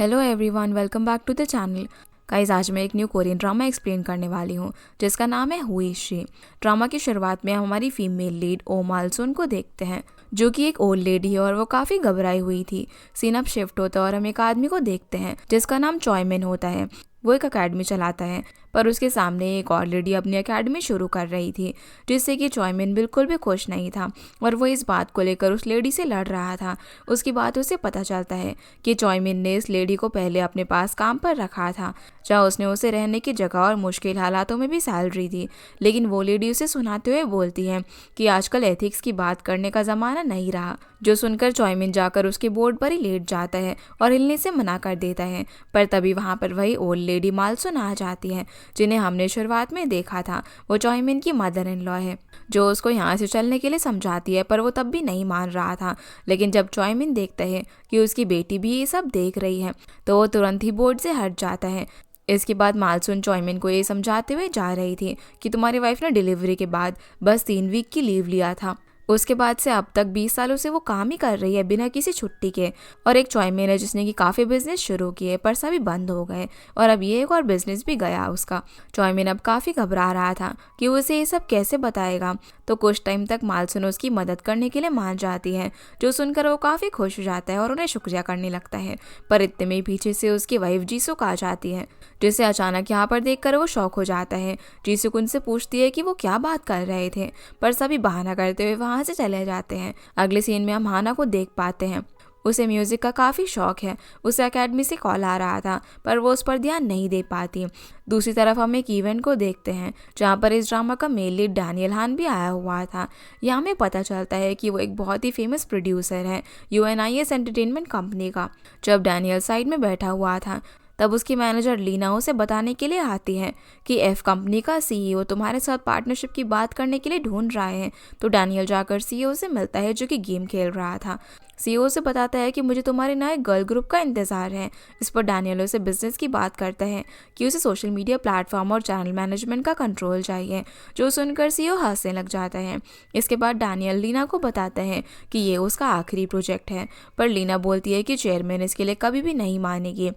Hello everyone, welcome back to the channel. Guys, आज मैं एक न्यू कोरियन ड्रामा एक्सप्लेन करने वाली हूँ जिसका नाम है हु इज शी। ड्रामा की शुरुआत में हम हमारी फीमेल लीड ओ मालसुन को देखते हैं जो कि एक ओल्ड लेडी है और वो काफ़ी घबराई हुई थी। सीन अब शिफ्ट होता है और हम एक आदमी को देखते हैं जिसका नाम चॉयमिन होता है। वो एक अकेडमी चलाता है, पर उसके सामने एक और लेडी अपनी अकेडमी शुरू कर रही थी जिससे कि चॉयमिन बिल्कुल भी खुश नहीं था और वो इस बात को लेकर उस लेडी से लड़ रहा था। उसकी बात उसे पता चलता है कि चॉयमिन ने इस लेडी को पहले अपने पास काम पर रखा था जहाँ उसने उसे रहने की जगह और मुश्किल हालातों में भी सैलरी दी। लेकिन वो लेडी उसे सुनाते हुए बोलती है कि आजकल एथिक्स की बात करने का ज़माना नहीं रहा, जो सुनकर चॉयमिन जाकर उसके बोर्ड पर ही लेट जाता है और हिलने से मना कर देता है। पर तभी वहाँ पर वही ओल्ड लेडी मालसुन आ जाती है जिन्हें हमने शुरुआत में देखा था। वो चॉयमिन की मदर इन लॉ है जो उसको यहाँ से चलने के लिए समझाती है, पर वो तब भी नहीं मान रहा था। लेकिन जब चॉयमिन देखता है कि उसकी बेटी भी ये सब देख रही है तो वो तुरंत ही बोर्ड से हट जाता है। इसके बाद मालसुन चॉयमिन को ये समझाते हुए जा रही थी कि तुम्हारी वाइफ ने डिलीवरी के बाद बस 3 वीक की लीव लिया था, उसके बाद से अब तक 20 सालों से वो काम ही कर रही है बिना किसी छुट्टी के। और एक चॉयमेन है जिसने कि काफ़ी बिजनेस शुरू किए पर सभी बंद हो गए और अब ये एक और बिजनेस भी गया उसका। चॉयमेन अब काफ़ी घबरा रहा था कि उसे ये सब कैसे बताएगा, तो कुछ टाइम तक मालसुन उसकी मदद करने के लिए मान जाती है, जो सुनकर वो काफ़ी खुश हो जाता है और उन्हें शुक्रिया करने लगता है। पर इतने में पीछे से उसकी वाइफ जीसुक आ जाती है जिसे अचानक यहाँ पर देखकर वो शॉक हो जाता है। जीसुक उनसे पूछती है कि वो क्या बात कर रहे थे, पर सभी बहाना करते हुए वहाँ से चले जाते हैं। अगले सीन में हम हाना को देख पाते हैं। उसे म्यूज़िक का काफ़ी शौक है। उसे एकेडमी से कॉल आ रहा था पर वो उस पर ध्यान नहीं दे पाती। दूसरी तरफ हम एक इवेंट को देखते हैं जहाँ पर इस ड्रामा का मेन लीड डैनियल हान भी आया हुआ था। यहाँ हमें पता चलता है कि वो एक बहुत ही फेमस प्रोड्यूसर है UNIS एंटरटेनमेंट कंपनी का। जब डैनियल साइड में बैठा हुआ था तब उसकी मैनेजर लीना उसे बताने के लिए आती है कि F कंपनी का CEO तुम्हारे साथ पार्टनरशिप की बात करने के लिए ढूंढ रहा है। तो डैनियल जाकर CEO से मिलता है जो कि गेम खेल रहा था। CEO से बताता है कि मुझे तुम्हारे नए गर्ल ग्रुप का इंतज़ार है। इस पर डैनियल उसे बिजनेस की बात करता है कि उसे सोशल मीडिया प्लेटफॉर्म और चैनल मैनेजमेंट का कंट्रोल चाहिए, जो सुनकर CEO हंसने लग जाता है। इसके बाद डैनियल लीना को बताता है कि ये उसका आखिरी प्रोजेक्ट है, पर लीना बोलती है कि चेयरमैन इसके लिए कभी भी नहीं मानेगी।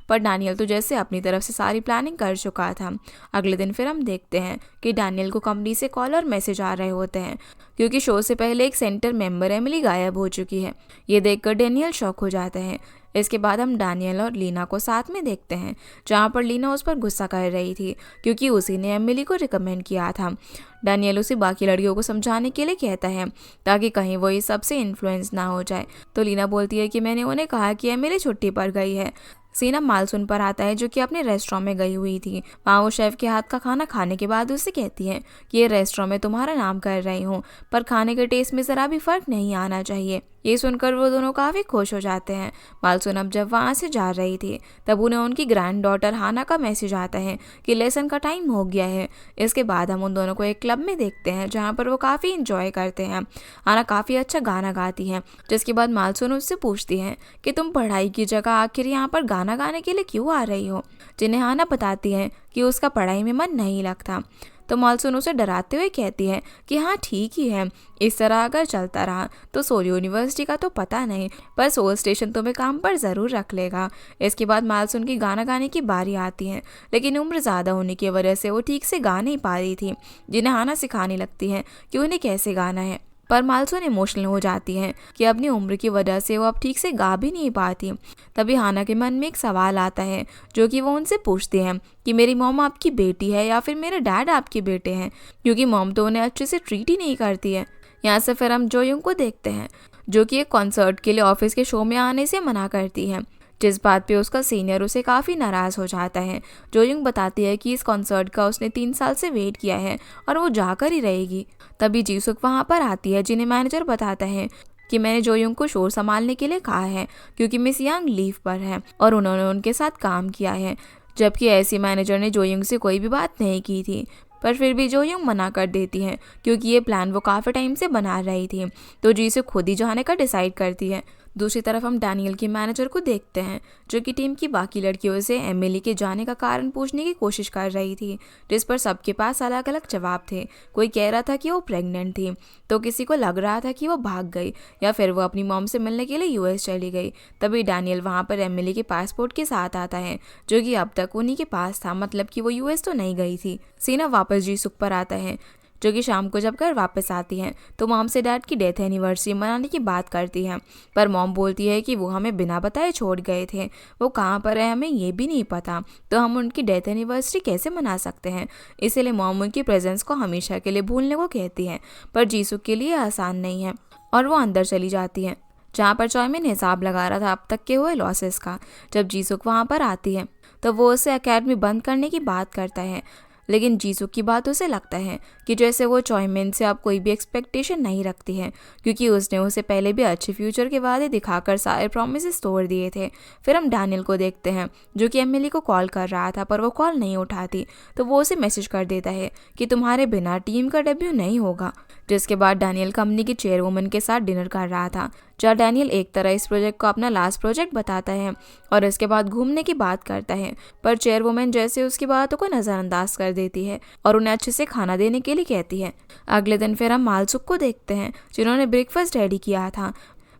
पर डैनियल तो जैसे अपनी तरफ से सारी प्लानिंग कर चुका था। अगले दिन फिर हम देखते हैं कि डैनियल को कंपनी से कॉल और मैसेज आ रहे होते हैं क्योंकि शो से पहले एक सेंटर मेंबर एमिली गायब हो चुकी है। ये देखकर डैनियल शॉक हो जाता है। इसके बाद हम डैनियल और लीना को साथ में देखते हैं जहाँ पर लीना उस पर गुस्सा कर रही थी क्योंकि उसी ने एमिली को रिकमेंड किया था। डैनियल उसे बाकी लड़कियों को समझाने के लिए कहता है ताकि कहीं वो इस सब से इन्फ्लुएंस ना हो जाए। तो लीना बोलती है कि मैंने उन्हें कहा कि एमिली छुट्टी पर गई है। सीन अब मालसुन पर आता है जो कि अपने रेस्टोरेंट में गई हुई थी। वहाँ वो शेफ के हाथ का खाना खाने के बाद उससे कहती है कि ये रेस्टोरेंट में तुम्हारा नाम कर रही हूँ, पर खाने के टेस्ट में ज़रा भी फ़र्क नहीं आना चाहिए। ये सुनकर वो दोनों काफ़ी खुश हो जाते हैं। मालसुन अब जब वहाँ से जा रही थी तब उन्हें उनकी ग्रैंड डॉटर हाना का मैसेज आता है कि लेसन का टाइम हो गया है। इसके बाद हम उन दोनों को एक क्लब में देखते हैं जहाँ पर वो काफ़ी इंजॉय करते हैं। हाना काफ़ी अच्छा गाना गाती है, जिसके बाद मालसुन उससे पूछती है कि तुम पढ़ाई की जगह आखिर यहाँ पर गाना गाने के लिए क्यों आ रही हो, जिन्हें हाना बताती है कि उसका पढ़ाई में मन नहीं लगता। तो मालसुन उसे डराते हुए कहती है कि हाँ ठीक ही है, इस तरह अगर चलता रहा तो सोल यूनिवर्सिटी का तो पता नहीं, पर सोल स्टेशन तुम्हें काम पर ज़रूर रख लेगा। इसके बाद मालसुन की गाना गाने की बारी आती है, लेकिन उम्र ज़्यादा होने की वजह से वो ठीक से गा नहीं पा रही थी, जिन्हें हाना सिखाने लगती है कि उन्हें कैसे गाना है। पर मालसुन इमोशनल हो जाती है कि अपनी उम्र की वजह से वो अब ठीक से गा भी नहीं पाती। तभी हाना के मन में एक सवाल आता है जो कि वो उनसे पूछते हैं कि मेरी मॉम आपकी बेटी है या फिर मेरे डैड आपके बेटे हैं, क्योंकि मॉम तो उन्हें अच्छे से ट्रीट ही नहीं करती है। यहाँ से फिर हम जोयुंग को देखते हैं जो कि एक कॉन्सर्ट के लिए ऑफिस के शो में आने से मना करती है, जिस बात पे उसका सीनियर उसे काफ़ी नाराज़ हो जाता है। जोयुंग बताती है कि इस कॉन्सर्ट का उसने 3 साल से वेट किया है और वो जाकर ही रहेगी। तभी जीसुक वहाँ पर आती है जिन्हें मैनेजर बताता है कि मैंने जोयुंग को शो संभालने के लिए कहा है क्योंकि मिस यांग लीव पर है और उन्होंने उनके साथ काम किया है, जबकि ऐसी मैनेजर ने जोयुंग से कोई भी बात नहीं की थी। पर फिर भी जोयुंग मना कर देती है क्योंकि ये प्लान वो काफ़ी टाइम से बना रही थी। तो जीसुक खुद ही जाने का डिसाइड करती है। दूसरी तरफ हम डैनियल के मैनेजर को देखते हैं जो कि टीम की बाकी लड़कियों से एमिली के जाने का कारण पूछने की कोशिश कर रही थी, जिस पर सबके पास अलग अलग जवाब थे। कोई कह रहा था कि वो प्रेग्नेंट थी, तो किसी को लग रहा था कि वो भाग गई या फिर वो अपनी मॉम से मिलने के लिए यूएस चली गई। तभी डैनियल वहाँ पर एमिली के पासपोर्ट के साथ आता है जो कि अब तक उन्हीं के पास था, मतलब कि वो यूएस तो नहीं गई थी। सीना वापस जीसुक पर आता है जो कि शाम को जब घर वापस आती हैं तो मॉम से डैड की डेथ एनिवर्सरी मनाने की बात करती हैं, पर मॉम बोलती है कि वो हमें बिना बताए छोड़ गए थे, वो कहाँ पर है हमें ये भी नहीं पता, तो हम उनकी डेथ एनिवर्सरी कैसे मना सकते हैं। इसीलिए मॉम उनकी प्रेजेंस को हमेशा के लिए भूलने को कहती हैं, पर जीसुक के लिए आसान नहीं है और वो अंदर चली जाती हैं जहाँ पर चॉयमिन हिसाब लगा रहा था अब तक के हुए लॉसेस का। जब जीसुक वहाँ पर आती है तो वो उसे एकेडमी बंद करने की बात करता है, लेकिन जीसुक की बात उसे लगता है कि जैसे वो चॉयमिन से अब कोई भी एक्सपेक्टेशन नहीं रखती है, क्योंकि उसने उसे पहले भी अच्छे फ्यूचर के वादे दिखाकर सारे प्रॉमिसेस तोड़ दिए थे। फिर हम डैनियल को देखते हैं जो कि एमिली को कॉल कर रहा था पर वो कॉल नहीं उठाती, तो वो उसे मैसेज कर देता है कि तुम्हारे बिना टीम का डेब्यू नहीं होगा। जिसके बाद डैनियल कंपनी की चेयरवुमन के साथ डिनर कर रहा था, जहाँ डैनियल एक तरह इस प्रोजेक्ट को अपना लास्ट प्रोजेक्ट बताता है और इसके बाद घूमने की बात करता है, पर चेयरवुमन जैसे उसकी बातों को नज़रअंदाज कर देती है और उन्हें अच्छे से खाना देने के लिए कहती है। अगले दिन फिर हम मालसुक को देखते हैं जिन्होंने ब्रेकफास्ट रेडी किया था।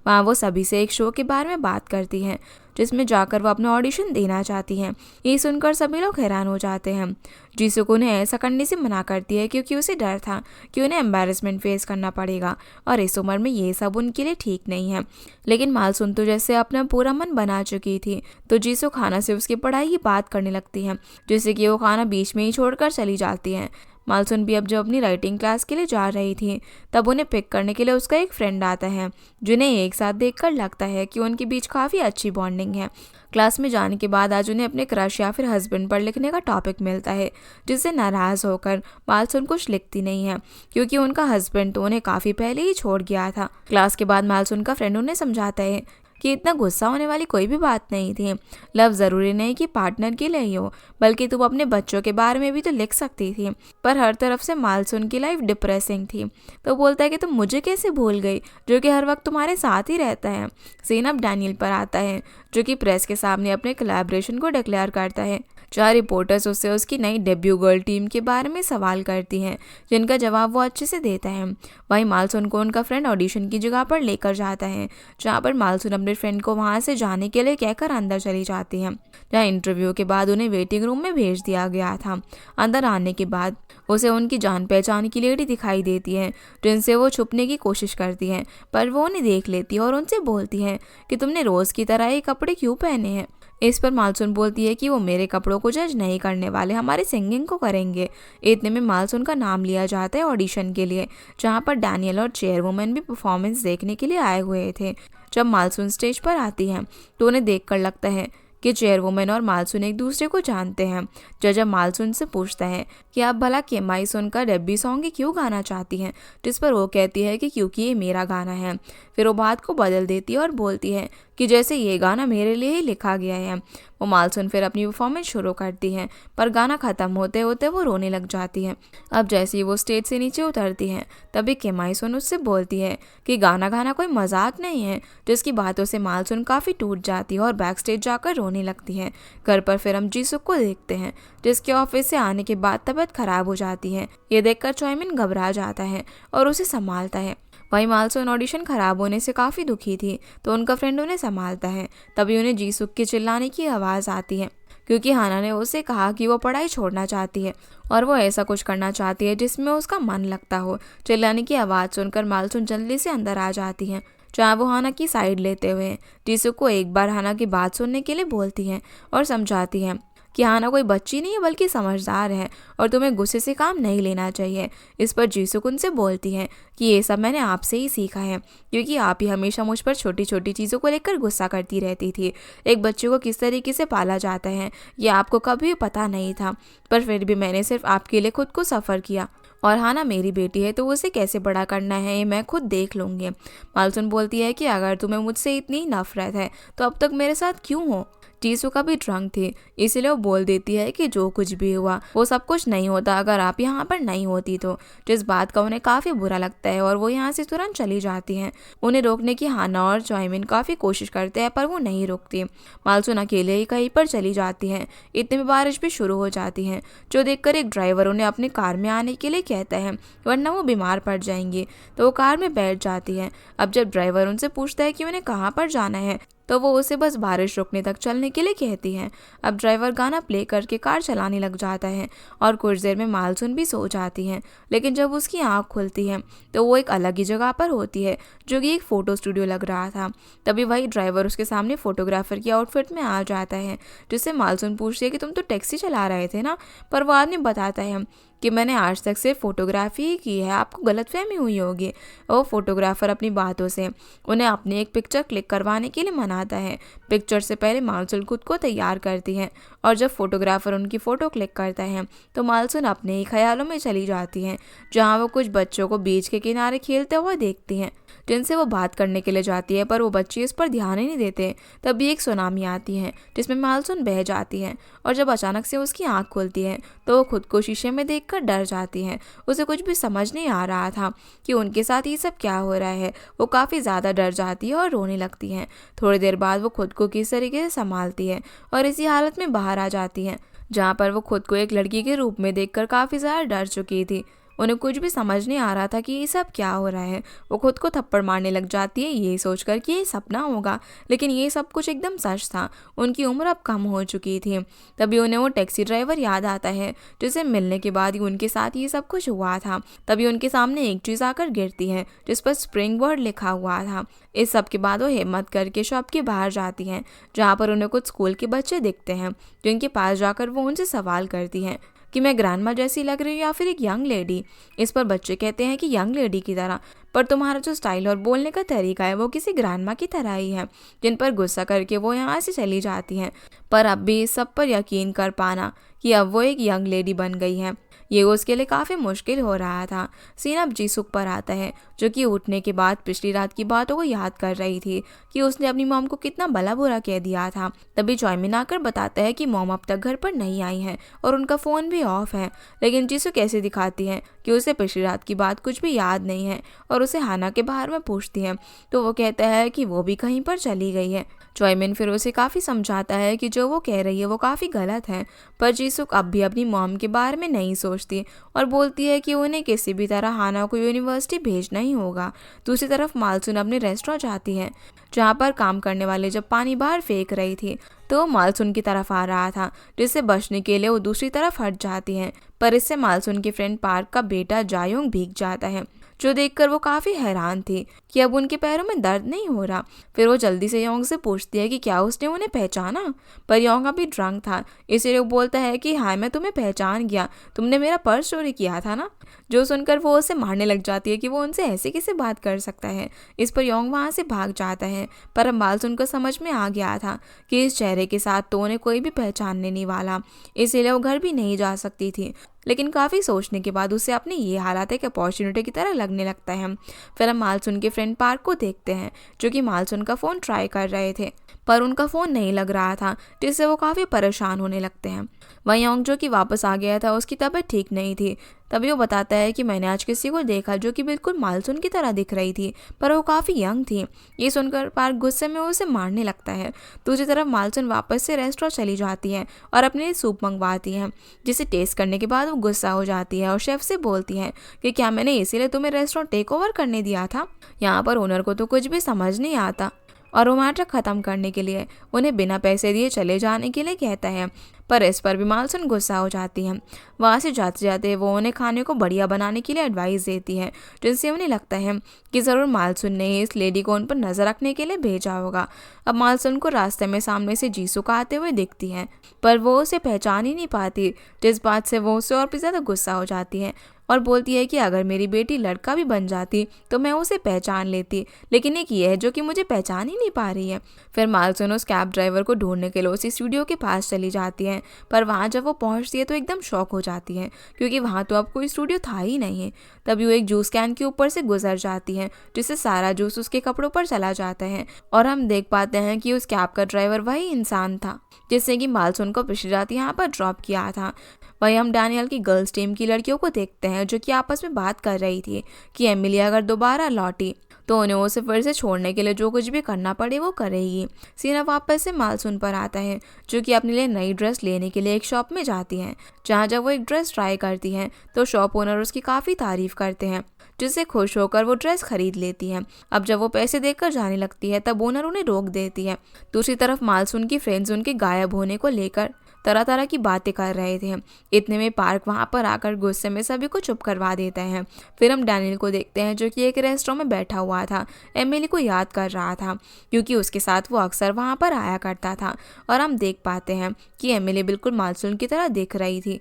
वहाँ वो सभी से एक शो के बारे में बात करती हैं जिसमें जाकर वो अपना ऑडिशन देना चाहती हैं। ये सुनकर सभी लोग हैरान हो जाते हैं। जीसुक उन्हें ऐसा करने से मना करती है क्योंकि उसे डर था कि उन्हें एम्बैरेसमेंट फेस करना पड़ेगा और इस उम्र में ये सब उनके लिए ठीक नहीं है। लेकिन मालसुन तो जैसे अपना पूरा मन बना चुकी थी, तो जीसुक खाना से उसकी पढ़ाई की बात करने लगती है, जिससे कि वो खाना बीच में ही छोड़कर चली जाती है। मालसुन भी अब जब अपनी राइटिंग क्लास के लिए जा रही थी तब उन्हें पिक करने के लिए उसका एक फ्रेंड आता है, जिन्हें एक साथ देखकर लगता है कि उनके बीच काफ़ी अच्छी बॉन्डिंग है। क्लास में जाने के बाद आज उन्हें अपने क्रश या फिर हस्बैंड पर लिखने का टॉपिक मिलता है, जिससे नाराज़ होकर मालसुन कुछ लिखती नहीं है क्योंकि उनका हस्बैंड तो उन्हें काफ़ी पहले ही छोड़ गया था। क्लास के बाद मालसुन का फ्रेंड उन्हें समझाता है कि इतना गुस्सा होने वाली कोई भी बात नहीं थी। लव ज़रूरी नहीं कि पार्टनर के लिए ही हो, बल्कि तुम अपने बच्चों के बारे में भी तो लिख सकती थी। पर हर तरफ से मालसुन की लाइफ डिप्रेसिंग थी, तो बोलता है कि तुम मुझे कैसे भूल गई जो कि हर वक्त तुम्हारे साथ ही रहता है। सीन अब डैनियल पर आता है जो कि प्रेस के सामने अपने कोलैबोरेशन को डिक्लेयर करता है, जहाँ रिपोर्टर्स उससे उसकी नई डेब्यू गर्ल टीम के बारे में सवाल करती हैं, जिनका जवाब वो अच्छे से देता है। वहीं मालसुन को उनका फ्रेंड ऑडिशन की जगह पर लेकर जाता है, जहाँ पर मालसुन अपने फ्रेंड को वहाँ से जाने के लिए कहकर अंदर चली जाती है, जहाँ इंटरव्यू के बाद उन्हें वेटिंग रूम में भेज दिया गया था। अंदर आने के बाद उसे उनकी जान पहचान की लेडी दिखाई देती है, जिनसे वो छुपने की कोशिश करती है, पर वो उन्हें देख लेती है और उनसे बोलती है कि तुमने रोज़ की तरह ये कपड़े क्यों पहने हैं। इस पर मालसुन बोलती है कि वो मेरे कपड़ों को जज नहीं करने वाले, हमारे सिंगिंग को करेंगे। इतने में मालसुन का नाम लिया जाता है ऑडिशन के लिए, जहाँ पर डैनियल और चेयरवुमन भी परफॉर्मेंस देखने के लिए आए हुए थे। जब मालसुन स्टेज पर आती है तो उन्हें देखकर लगता है कि चेयरवुमन और मालसुन एक दूसरे को जानते हैं। जब मालसुन से पूछता है कि आप भला केमाई सुन का डेब्यू सॉन्ग ही क्यों गाना चाहती हैं, जिस पर वो कहती है कि क्योंकि ये मेरा गाना है। फिर वो बात को बदल देती है और बोलती है कि जैसे ये गाना मेरे लिए ही लिखा गया है। वो मालसुन फिर अपनी परफॉर्मेंस शुरू करती है, पर गाना ख़त्म होते होते वो रोने लग जाती है। अब जैसे ही वो स्टेज से नीचे उतरती है तभी केमाई सुन उससे बोलती है कि गाना गाना कोई मजाक नहीं है, जिसकी बातों से मालसुन काफ़ी टूट जाती है और बैक स्टेज जाकर रोने लगती है। घर पर फिर हम जीसुक को देखते हैं, जिसके ऑफिस से आने के बाद तबीयत खराब हो जाती है। ये देखकर चॉयमिन घबरा जाता है और उसे संभालता है। वहीं मालसुन ऑडिशन खराब होने से काफ़ी दुखी थी, तो उनका फ्रेंड उन्हें संभालता है। तभी उन्हें जीसुक के चिल्लाने की आवाज़ आती है, क्योंकि हाना ने उसे कहा कि वो पढ़ाई छोड़ना चाहती है और वो ऐसा कुछ करना चाहती है जिसमें उसका मन लगता हो। चिल्लाने की आवाज़ सुनकर मालसुन जल्दी से अंदर आ जाती है, जहाँ वो हाना की साइड लेते हुए जीसुक को एक बार हाना की बात सुनने के लिए बोलती हैं और समझाती हैं कि हाना कोई बच्ची नहीं है बल्कि समझदार है और तुम्हें गुस्से से काम नहीं लेना चाहिए। इस पर जीसुक उनसे बोलती हैं कि ये सब मैंने आपसे ही सीखा है, क्योंकि आप ही हमेशा मुझ पर छोटी छोटी चीज़ों को लेकर गुस्सा करती रहती थी। एक बच्चे को किस तरीके से पाला जाता है ये आपको कभी पता नहीं था, पर फिर भी मैंने सिर्फ आपके लिए खुद को सफ़र किया और हाना मेरी बेटी है तो उसे कैसे बड़ा करना है ये मैं खुद देख लूँगी। मालसुन बोलती है कि अगर तुम्हें मुझसे इतनी नफरत है तो अब तक मेरे साथ क्यों हो। जीसू का भी ड्रंक थी, इसीलिए वो बोल देती है कि जो कुछ भी हुआ वो सब कुछ नहीं होता अगर आप यहाँ पर नहीं होती तो, जिस बात का उन्हें काफ़ी बुरा लगता है और वो यहाँ से तुरंत चली जाती हैं। उन्हें रोकने की हाना और चॉयमिन काफ़ी कोशिश करते हैं पर वो नहीं रुकती। मालसून अकेले ही कहीं पर चली जाती हैं। इतने में बारिश भी शुरू हो जाती है, जो देखकर एक ड्राइवर उन्हें अपनी कार में आने के लिए कहता है वरना वो बीमार पड़ जाएंगी। तो वो कार में बैठ जाती है। अब जब ड्राइवर उनसे पूछता है कि उन्हें कहाँ पर जाना है तो वो उसे बस बारिश रुकने तक चलने के लिए कहती हैं। अब ड्राइवर गाना प्ले करके कार चलाने लग जाता है और कुछ देर में मालसून भी सो जाती हैं। लेकिन जब उसकी आँख खुलती है तो वो एक अलग ही जगह पर होती है, जो कि एक फ़ोटो स्टूडियो लग रहा था। तभी वही ड्राइवर उसके सामने फोटोग्राफर की आउटफिट में आ जाता है, जिससे मालसून पूछती है कि तुम तो टैक्सी चला रहे थे ना। पर वो आदमी बताता है कि मैंने आज तक सिर्फ फोटोग्राफी ही की है, आपको गलतफहमी हुई होगी। वो फोटोग्राफर अपनी बातों से उन्हें अपनी एक पिक्चर क्लिक करवाने के लिए मनाता है। पिक्चर से पहले मालसून खुद को तैयार करती है और जब फोटोग्राफर उनकी फ़ोटो क्लिक करता है तो मालसून अपने ही ख्यालों में चली जाती हैं, जहाँ वो कुछ बच्चों को बीच के किनारे खेलते हुए देखती हैं, जिनसे वो बात करने के लिए जाती है पर वो बच्चे इस पर ध्यान ही नहीं देते। तभी एक सुनामी आती है जिसमें मालसून बह जाती है और जब अचानक से उसकी आँख खुलती है तो वो खुद को शीशे में देखकर डर जाती है। उसे कुछ भी समझ नहीं आ रहा था कि उनके साथ ये सब क्या हो रहा है। वो काफ़ी ज़्यादा डर जाती है और रोने लगती है। थोड़ी देर बाद वो खुद को किस तरीके से संभालती है और इसी हालत में बाहर आ जाती है, जहाँ पर वो खुद को एक लड़की के रूप में देखकर काफ़ी ज़्यादा डर चुकी थी। उन्हें कुछ भी समझ नहीं आ रहा था कि ये सब क्या हो रहा है। वो खुद को थप्पड़ मारने लग जाती है ये सोचकर कि ये सपना होगा, लेकिन ये सब कुछ एकदम सच था। उनकी उम्र अब कम हो चुकी थी। तभी उन्हें वो टैक्सी ड्राइवर याद आता है जिसे मिलने के बाद ही उनके साथ ये सब कुछ हुआ था। तभी उनके सामने एक चीज़ आकर गिरती है जिस पर स्प्रिंग बोर्ड लिखा हुआ था। इस सब के बाद वो हिम्मत करके शॉप के बाहर जाती हैं, जहाँ पर उन्हें कुछ स्कूल के बच्चे दिखते हैं, जिनके पास जाकर वो उनसे सवाल करती हैं कि मैं ग्रैंडमा जैसी लग रही हूँ या फिर एक यंग लेडी। इस पर बच्चे कहते हैं कि यंग लेडी की तरह, पर तुम्हारा जो स्टाइल और बोलने का तरीका है वो किसी ग्रैंडमा की तरह ही है। जिन पर गुस्सा करके वो यहाँ से चली जाती हैं। पर अब भी इस सब पर यकीन कर पाना कि अब वो एक यंग लेडी बन गई है, ये उसके लिए काफ़ी मुश्किल हो रहा था। सीन अब जीसुक पर आता है, जो कि उठने के बाद पिछली रात की बातों को याद कर रही थी कि उसने अपनी मॉम को कितना भला बुरा कह दिया था। तभी चॉयमिन आकर बताता है कि मॉम अब तक घर पर नहीं आई हैं और उनका फ़ोन भी ऑफ है। लेकिन जीसुक कैसे दिखाती है कि उसे पिछली रात की बात कुछ भी याद नहीं है और उसे हाना के बाहर में पूछती है तो वो कहता है कि वो भी कहीं पर चली गई है। चॉयमिन फिर उसे काफ़ी समझाता है कि जो वो कह रही है वो काफ़ी गलत है, पर जीसुक अब भी अपनी मॉम के बारे में नहीं सोचती और बोलती है कि उन्हें किसी भी तरह हाना को यूनिवर्सिटी भेजना ही होगा। दूसरी तरफ मालसून अपने रेस्टोरेंट जाती है, जहाँ पर काम करने वाले जब पानी बाहर फेंक रही थी तो वो मालसून की तरफ आ रहा था, जिससे बचने के लिए वो दूसरी तरफ हट जाती हैं। पर इससे मालसून के फ्रेंड पार्क का बेटा जायोंग भीग जाता है, जो देखकर वो काफ़ी हैरान थी कि अब उनके पैरों में दर्द नहीं हो रहा। फिर वो जल्दी से योंग से पूछती है कि क्या उसने उन्हें पहचाना, पर योंग अभी ड्रंक था, इसलिए वो बोलता है कि हाँ मैं तुम्हें पहचान गया, तुमने मेरा पर्स चोरी किया था ना। जो सुनकर वो उसे मारने लग जाती है कि वो उनसे ऐसे कैसे बात कर सकता है। इस पर योंग वहाँ से भाग जाता है, पर अब मालसून को समझ में आ गया था कि इस चेहरे के साथ तो उन्हें कोई भी पहचानने नहीं वाला, इसीलिए वो घर भी नहीं जा सकती थी। लेकिन काफ़ी सोचने के बाद उसे अपने ये हालात एक अपॉर्चुनिटी की तरह लगने लगता है। फिर हम मालसून के फ्रेंड पार्क को देखते हैं, जो कि मालसून का फ़ोन ट्राई कर रहे थे, पर उनका फ़ोन नहीं लग रहा था, जिससे वो काफ़ी परेशान होने लगते हैं। वहीं योंग जो कि वापस आ गया था, उसकी तबीयत ठीक नहीं थी। तभी वो बताता है कि मैंने आज किसी को देखा जो कि बिल्कुल मालसून की तरह दिख रही थी, पर वो काफ़ी यंग थी। ये सुनकर पार्क गुस्से में उसे मारने लगता है। दूसरी तरफ मालसून वापस से रेस्टोरेंट चली जाती है और अपने लिए सूप मंगवाती है, जिसे टेस्ट करने के बाद वो गुस्सा हो जाती है और शेफ से बोलती है कि क्या मैंने इसीलिए तुम्हें रेस्टोरेंट टेक ओवर करने दिया था। यहाँ पर ओनर को तो कुछ भी समझ नहीं आता और वो मैटर ख़त्म करने के लिए उन्हें बिना पैसे दिए चले जाने के लिए कहता है, पर इस पर भी मालसून गुस्सा हो जाती है। वहाँ से जाते जाते वो उन्हें खाने को बढ़िया बनाने के लिए एडवाइस देती है, जिनसे उन्हें लगता है कि ज़रूर मालसून ने इस लेडी को उन पर नज़र रखने के लिए भेजा होगा। अब मालसून को रास्ते में सामने से जीसुक आते हुए दिखती है, पर वो उसे पहचान ही नहीं पाती, जिस बात से वो उससे और भी ज़्यादा गुस्सा हो जाती है और बोलती है कि अगर मेरी बेटी लड़का भी बन जाती तो मैं उसे पहचान लेती, लेकिन एक ये है जो कि मुझे पहचान ही नहीं पा रही है। फिर मालसून उस कैब ड्राइवर को ढूंढने के लिए उसी स्टूडियो के पास चली जाती है, हैं। पर वहाँ जब वो पहुँचती है तो एकदम शॉक हो जाती है, क्योंकि वहाँ तो अब कोई स्टूडियो था ही नहीं है। तभी वो एक जूस कैन के ऊपर से गुजर जाती है, जिससे सारा जूस उसके कपड़ों पर चला जाता है। और हम देख पाते हैं कि उस कैब का ड्राइवर वही इंसान था जिसने कि मालसून को पिछली रात यहाँ पर ड्रॉप किया था। वही हम डैनियल की गर्ल्स टीम की लड़कियों को देखते हैं, जो कि आपस में बात कर रही थी कि एमिली अगर दोबारा लौटी तो उन्हें उसे फिर से छोड़ने के लिए जो कुछ भी करना पड़े वो करेगी। सीना वापस से मालसून पर आता है, जो कि अपने लिए नई ड्रेस लेने के लिए एक शॉप में जाती है। जहाँ जब वो एक ड्रेस ट्राई करती है तो शॉप ओनर उसकी काफ़ी तारीफ करते हैं, जिससे खुश होकर वो ड्रेस खरीद लेती है। अब जब वो पैसे देकर जाने लगती है तब ओनर उन्हें रोक देती है। दूसरी तरफ मालसून की फ्रेंड्स उनके गायब होने को लेकर तरह तरह की बातें कर रहे थे। इतने में पार्क वहाँ पर आकर गुस्से में सभी को चुप करवा देता है। फिर हम डैनियल को देखते हैं, जो कि एक रेस्टोरेंट में बैठा हुआ था, एमिली को याद कर रहा था, क्योंकि उसके साथ वो अक्सर वहाँ पर आया करता था। और हम देख पाते हैं कि एमिली बिल्कुल मालसून की तरह दिख रही थी,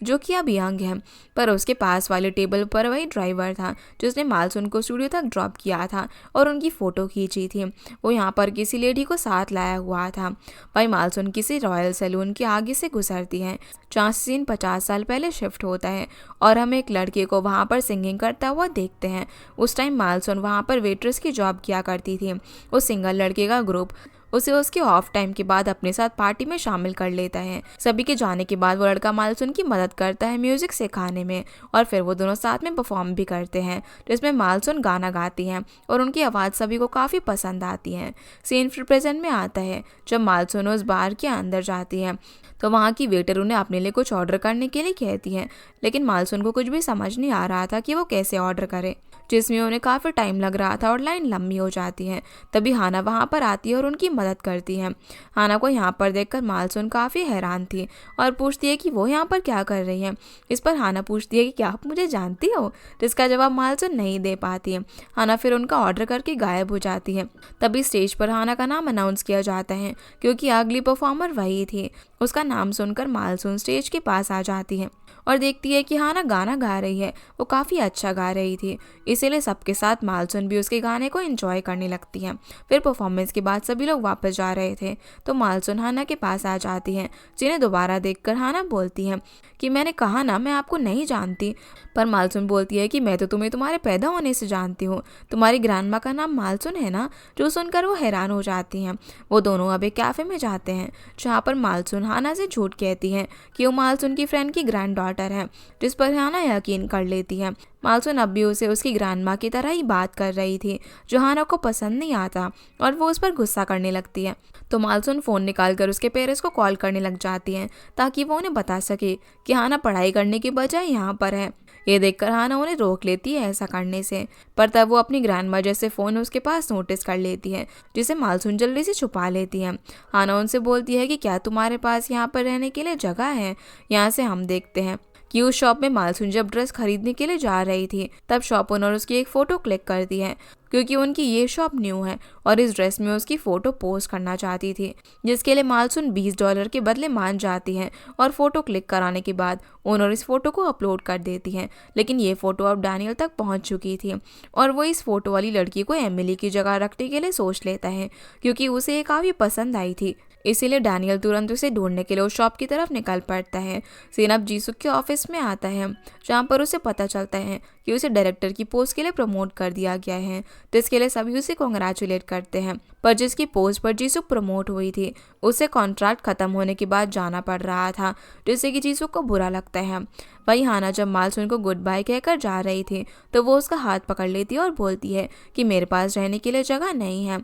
जो कि अब यंग है। पर उसके पास वाले टेबल पर वही ड्राइवर था जिसने मालसून को स्टूडियो तक ड्रॉप किया था और उनकी फ़ोटो खींची थी। वो यहाँ पर किसी लेडी को साथ लाया हुआ था। भाई मालसून किसी रॉयल सैलून के आगे से गुजरती है, जहाँ सीन 50 साल पहले शिफ्ट होता है और हम एक लड़के को वहाँ पर सिंगिंग करता हुआ देखते हैं। उस टाइम मालसून वहाँ पर वेट्रेस की जॉब किया करती थी। उस सिंगल लड़के का ग्रुप उसे उसके ऑफ टाइम के बाद अपने साथ पार्टी में शामिल कर लेता है। सभी के जाने के बाद वो लड़का मालसून की मदद करता है म्यूजिक सिखाने में, और फिर वो दोनों साथ में परफॉर्म भी करते हैं, जिसमें मालसून गाना गाती हैं और उनकी आवाज़ सभी को काफ़ी पसंद आती है। सीन फिर प्रेजेंट में आता है, जब मालसून उस बार के अंदर जाती है तो वहाँ की वेटर उन्हें अपने लिए कुछ ऑर्डर करने के लिए कहती है, लेकिन मालसून को कुछ भी समझ नहीं आ रहा था कि वो कैसे ऑर्डर करे, जिसमें उन्हें काफ़ी टाइम लग रहा था और लाइन लंबी हो जाती है। तभी हाना वहाँ पर आती है और उनकी मदद करती है। हाना को यहाँ पर देखकर मालसून काफ़ी हैरान थी और पूछती है कि वो यहाँ पर क्या कर रही है। इस पर हाना पूछती है कि क्या आप मुझे जानती हो, जिसका जवाब मालसून नहीं दे पाती है। हाना फिर उनका ऑर्डर करके गायब हो जाती है। तभी स्टेज पर हाना का नाम अनाउंस किया जाता है, क्योंकि अगली परफॉर्मर वही थी। उसका नाम सुनकर मालसून स्टेज के पास आ जाती है और देखती है कि हाना गाना गा रही है। वो काफ़ी अच्छा गा रही थी, इसीलिए सबके साथ मालसून भी उसके गाने को एंजॉय करने लगती है। फिर परफॉर्मेंस के बाद सभी लोग वापस जा रहे थे तो मालसून हाना के पास आ जाती है, जिन्हें दोबारा देखकर हाना बोलती है कि मैंने कहा ना मैं आपको नहीं जानती। पर मालसून बोलती है कि मैं तो तुम्हें तुम्हारे पैदा होने से जानती हूँ, तुम्हारी ग्रैंडमा का नाम मालसून है ना। जो सुनकर वो हैरान हो जाती हैं। वो दोनों अब एक कैफ़े में जाते हैं, जहाँ पर मालसून हाना से झूठ कहती है कि वो मालसून की फ्रेंड की ग्रैंड डॉटर है, जिस पर हाना यकीन कर लेती है। मालसून अब भी उसे उसकी ग्रैंडमा की तरह ही बात कर रही थी, जो हाना को पसंद नहीं आता और वो उस पर गुस्सा करने लगती है। तो मालसून फ़ोन निकालकर उसके पेरेंट्स को कॉल करने लग जाती हैं, ताकि वो उन्हें बता सके कि हाना पढ़ाई करने के बजाय यहाँ पर है। ये देखकर हाना उन्हें रोक लेती है ऐसा करने से, पर तब वो अपनी ग्रैंडमा जैसे फ़ोन उसके पास नोटिस कर लेती है, जिसे मालसून जल्दी से छुपा लेती है। हाना उनसे बोलती है कि क्या तुम्हारे पास यहाँ पर रहने के लिए जगह है। यहाँ से हम देखते हैं कि उस शॉप में मालसून जब ड्रेस खरीदने के लिए जा रही थी तब शॉप ओनर उसकी एक फ़ोटो क्लिक करती है, क्योंकि उनकी ये शॉप न्यू है और इस ड्रेस में उसकी फ़ोटो पोस्ट करना चाहती थी, जिसके लिए मालसून $20 के बदले मान जाती है। और फ़ोटो क्लिक कराने के बाद ओनर इस फ़ोटो को अपलोड कर देती है। लेकिन ये फ़ोटो अब डैनियल तक पहुंच चुकी थी और वो इस फ़ोटो वाली लड़की को एमिली की जगह रखने के लिए सोच लेता है, क्योंकि उसे ये काफ़ी पसंद आई थी। इसीलिए डैनियल तुरंत उसे ढूंढने के लिए उस शॉप की तरफ निकल पड़ता है। सीन अब जीसुक के ऑफिस में आता है, जहाँ पर उसे पता चलता है कि उसे डायरेक्टर की पोस्ट के लिए प्रमोट कर दिया गया है, जिसके लिए सभी उसे कॉन्ग्रेचुलेट करते हैं। पर जिसकी पोस्ट पर जीसुक प्रमोट हुई थी उसे कॉन्ट्रैक्ट खत्म होने के बाद जाना पड़ रहा था, जिससे कि जीसुक को बुरा लगता है। वही हाना जब मालसून को गुड बाय कहकर जा रही थी तो वो उसका हाथ पकड़ लेती है और बोलती है कि मेरे पास रहने के लिए जगह नहीं है।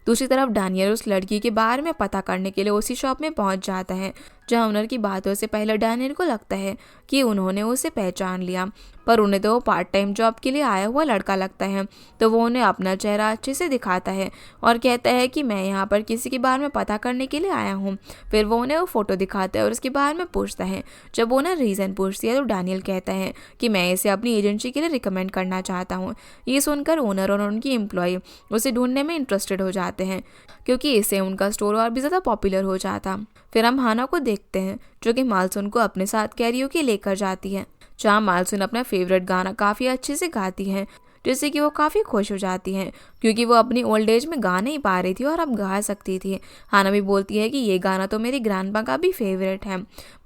दूसरी तरफ डैनियल उस लड़की के बारे में पता करने के लिए उसी शॉप में पहुंच जाता है, जहां ओनर की बातों से पहले डैनियल को लगता है कि उन्होंने उसे पहचान लिया, पर उन्हें तो वो पार्ट टाइम जॉब के लिए आया हुआ लड़का लगता है। तो वो उन्हें अपना चेहरा अच्छे से दिखाता है और कहता है कि मैं यहाँ पर किसी के बारे में पता करने के लिए आया हूँ। फिर वो उन्हें वो फ़ोटो दिखाता है और उसके बारे में पूछता है। जब वो उन्हें रीज़न पूछती है तो डैनियल कहता है कि मैं इसे अपनी एजेंसी के लिए रिकमेंड करना चाहता हूँ। ये सुनकर ओनर और उनकी एम्प्लॉय उसे ढूंढने में इंटरेस्टेड हो जाते हैं, क्योंकि इससे उनका स्टोर और भी ज़्यादा पॉपुलर हो जाता। फिर हम हाना को देखते हैं, जो कि मालसून को अपने साथ कैरियोके लेकर जाती है, जहाँ मालसून अपना फेवरेट गाना काफ़ी अच्छे से गाती है, जिससे कि वो काफ़ी खुश हो जाती हैं क्योंकि वो अपनी ओल्ड एज में गा नहीं पा रही थी और अब गा सकती थी। हाना भी बोलती है कि ये गाना तो मेरी ग्रैंडमा का भी फेवरेट है।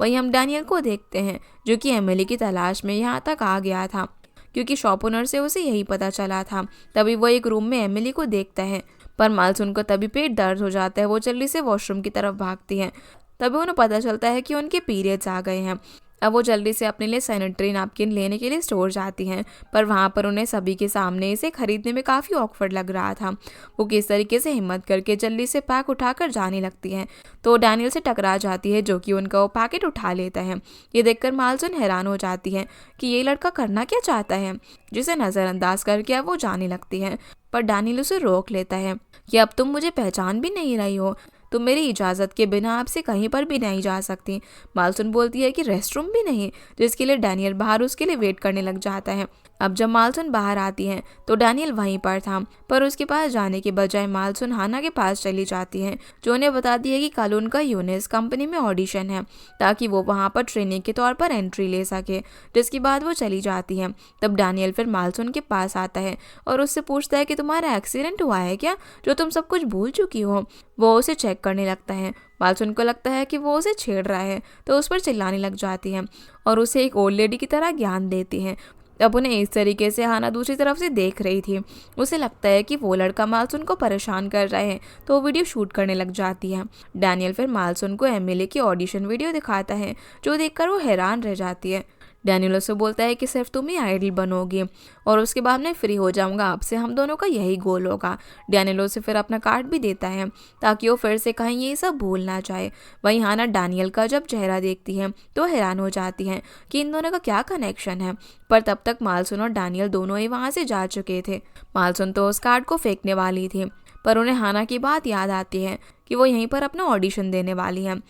वहीं हम डैनियल को देखते हैं जो कि एमिली की तलाश में यहाँ तक आ गया था क्योंकि शॉप ओनर से उसे यही पता चला था। तभी वो एक रूम में एमिली को देखता है, पर मालसून को तभी पेट दर्द हो जाता है। वो जल्दी से वॉशरूम की तरफ भागती हैं। तभी उन्हें पता चलता है कि उनके पीरियड्स आ गए हैं। अब वो जल्दी से अपने लिए सैनिटरी नैपकिन लेने के लिए स्टोर जाती हैं, पर वहाँ पर उन्हें सभी के सामने इसे खरीदने में काफ़ी ऑकवर्ड लग रहा था। वो किस तरीके से हिम्मत करके जल्दी से पैक उठाकर जाने लगती हैं तो डैनियल से टकरा जाती है जो कि उनका वो पैकेट उठा लेता है। ये देखकर मालसून हैरान हो जाती है कि ये लड़का करना क्या चाहता है, जिसे नज़रअंदाज करके अब वो जाने लगती है। पर डैनियल उसे रोक लेता है कि अब तुम मुझे पहचान भी नहीं रही हो, तुम मेरी इजाज़त के बिना आपसे कहीं पर भी नहीं जा सकती। मालसून बोलती है कि रेस्ट रूम भी नहीं, जिसके लिए डैनियल बाहर उसके लिए वेट करने लग जाता है। अब जब मालसून बाहर आती हैं तो डैनियल वहीं पर था, पर उसके पास जाने के बजाय मालसून हाना के पास चली जाती है जो उन्हें बताती है कि कल उनका यूनिस कंपनी में ऑडिशन है ताकि वो वहाँ पर ट्रेनिंग के तौर पर एंट्री ले सके, जिसके बाद वो चली जाती है। तब डैनियल फिर मालसून के पास आता है और उससे पूछता है कि तुम्हारा एक्सीडेंट हुआ है क्या, जो तुम सब कुछ भूल चुकी हो। वो उसे चेक करने लगता है। मालसून को लगता है कि वो उसे छेड़ रहा है तो उस पर चिल्लाने लग जाती है और उसे एक ओल्ड लेडी की तरह ज्ञान देती है। अब उन्हें इस तरीके से हाना दूसरी तरफ से देख रही थी। उसे लगता है कि वो लड़का मालसून को परेशान कर रहा है तो वो वीडियो शूट करने लग जाती है। डैनियल फिर मालसून को एमिली की ऑडिशन वीडियो दिखाता है जो देखकर वो हैरान रह जाती है। डैनियल उससे बोलता है कि सिर्फ तुम ही आइडल बनोगी और उसके बाद मैं फ्री हो जाऊंगा, आपसे हम दोनों का यही गोल होगा। डैनियल उसे फिर अपना कार्ड भी देता है ताकि वो फिर से कहीं ये सब भूल ना जाए। वहीं हाना डैनियल का जब चेहरा देखती है तो हैरान हो जाती है कि इन दोनों का क्या कनेक्शन है, पर तब तक मालसून और डैनियल दोनों ही वहाँ से जा चुके थे। मालसून तो उस कार्ड को फेंकने वाली थी, पर उन्हें हाना की बात याद आती है कि वो यहीं पर अपना ऑडिशन देने वाली है।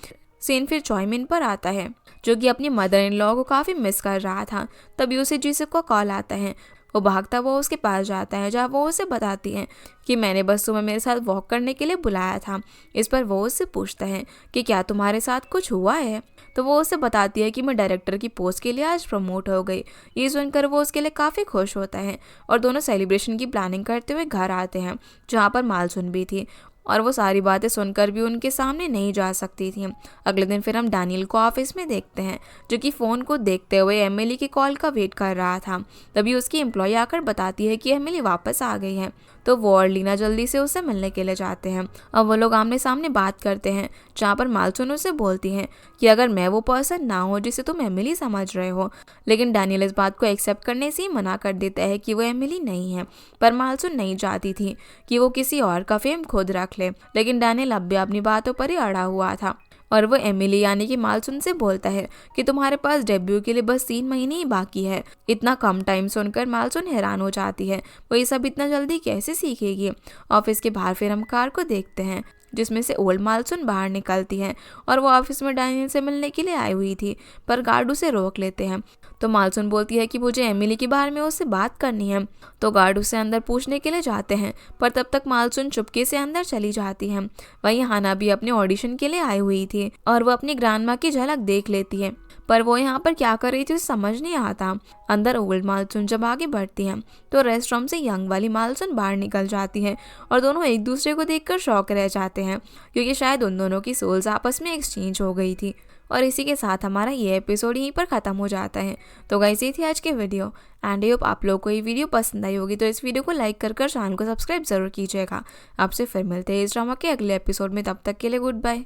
सीन फिर चॉयमिन पर आता है जो कि अपनी मदर इन लॉ को काफ़ी मिस कर रहा था। तभी उसे जीसुक का कॉल आता है। वो भागता हुआ उसके पास जाता है जहाँ वो उसे बताती है कि मैंने बस तुम्हें मेरे साथ वॉक करने के लिए बुलाया था। इस पर वो उससे पूछता है कि क्या तुम्हारे साथ कुछ हुआ है, तो वो उसे बताती है कि मैं डायरेक्टर की पोस्ट के लिए आज प्रमोट हो गई। ये सुनकर वो उसके लिए काफ़ी खुश होता है और दोनों सेलिब्रेशन की प्लानिंग करते हुए घर आते हैं जहाँ पर मालसून भी थी और वो सारी बातें सुनकर भी उनके सामने नहीं जा सकती थी। अगले दिन फिर हम डैनियल को ऑफिस में देखते हैं जो कि फ़ोन को देखते हुए एमिली की कॉल का वेट कर रहा था। तभी उसकी एम्प्लॉय आकर बताती है कि एमिली वापस आ गई है, तो वो और लीना जल्दी से उससे मिलने के लिए जाते हैं। अब वो लोग आमने सामने बात करते हैं जहाँ पर मालसून उसे बोलती हैं कि अगर मैं वो पर्सन ना हो जिसे तुम एमिली समझ रहे हो, लेकिन डैनियल इस बात को एक्सेप्ट करने से ही मना कर देता है कि वो एमिली नहीं है। पर मालसून नहीं चाहती थी कि वो किसी और का फेम खुद रख ले, लेकिन डैनियल अब भी अपनी बातों पर ही अड़ा हुआ था और वो एमिली यानी कि मालसून से बोलता है कि तुम्हारे पास डेब्यू के लिए बस 3 महीने ही बाकी है। इतना कम टाइम सुनकर मालसून हैरान हो जाती है, वो ये सब इतना जल्दी कैसे सीखेगी। ऑफिस के बाहर फिर हम कार को देखते हैं जिसमें से ओल्ड मालसून बाहर निकलती है और वो ऑफिस में डैनियल से मिलने के लिए आई हुई थी, पर गार्ड उसे रोक लेते हैं। तो मालसून बोलती है कि मुझे एमिली के बारे में उससे बात करनी है, तो गार्ड उसे अंदर पूछने के लिए जाते हैं, पर तब तक मालसून चुपके से अंदर चली जाती है। वहीं हाना भी अपने ऑडिशन के लिए आई हुई थी और वो अपनी ग्रैंडमा की झलक देख लेती है, पर वो यहाँ पर क्या कर रही थी समझ नहीं आता। अंदर ओल्ड मालसून जब आगे बढ़ती है तो रेस्टोरेंट से यंग वाली मालसून बाहर निकल जाती है और दोनों एक दूसरे को देखकर शॉक रह जाते हैं क्योंकि शायद उन दोनों की सोल्स आपस में एक्सचेंज हो गई थी। और इसी के साथ हमारा ये एपिसोड यहीं पर ख़त्म हो जाता है। तो गाइस ये थी आज के वीडियो एंड आई होप आप लोगों को ये वीडियो पसंद आई होगी, तो इस वीडियो को लाइक कर चैनल को सब्सक्राइब जरूर कीजिएगा। आपसे फिर मिलते हैं इस ड्रामा के अगले एपिसोड में, तब तक के लिए गुड बाय।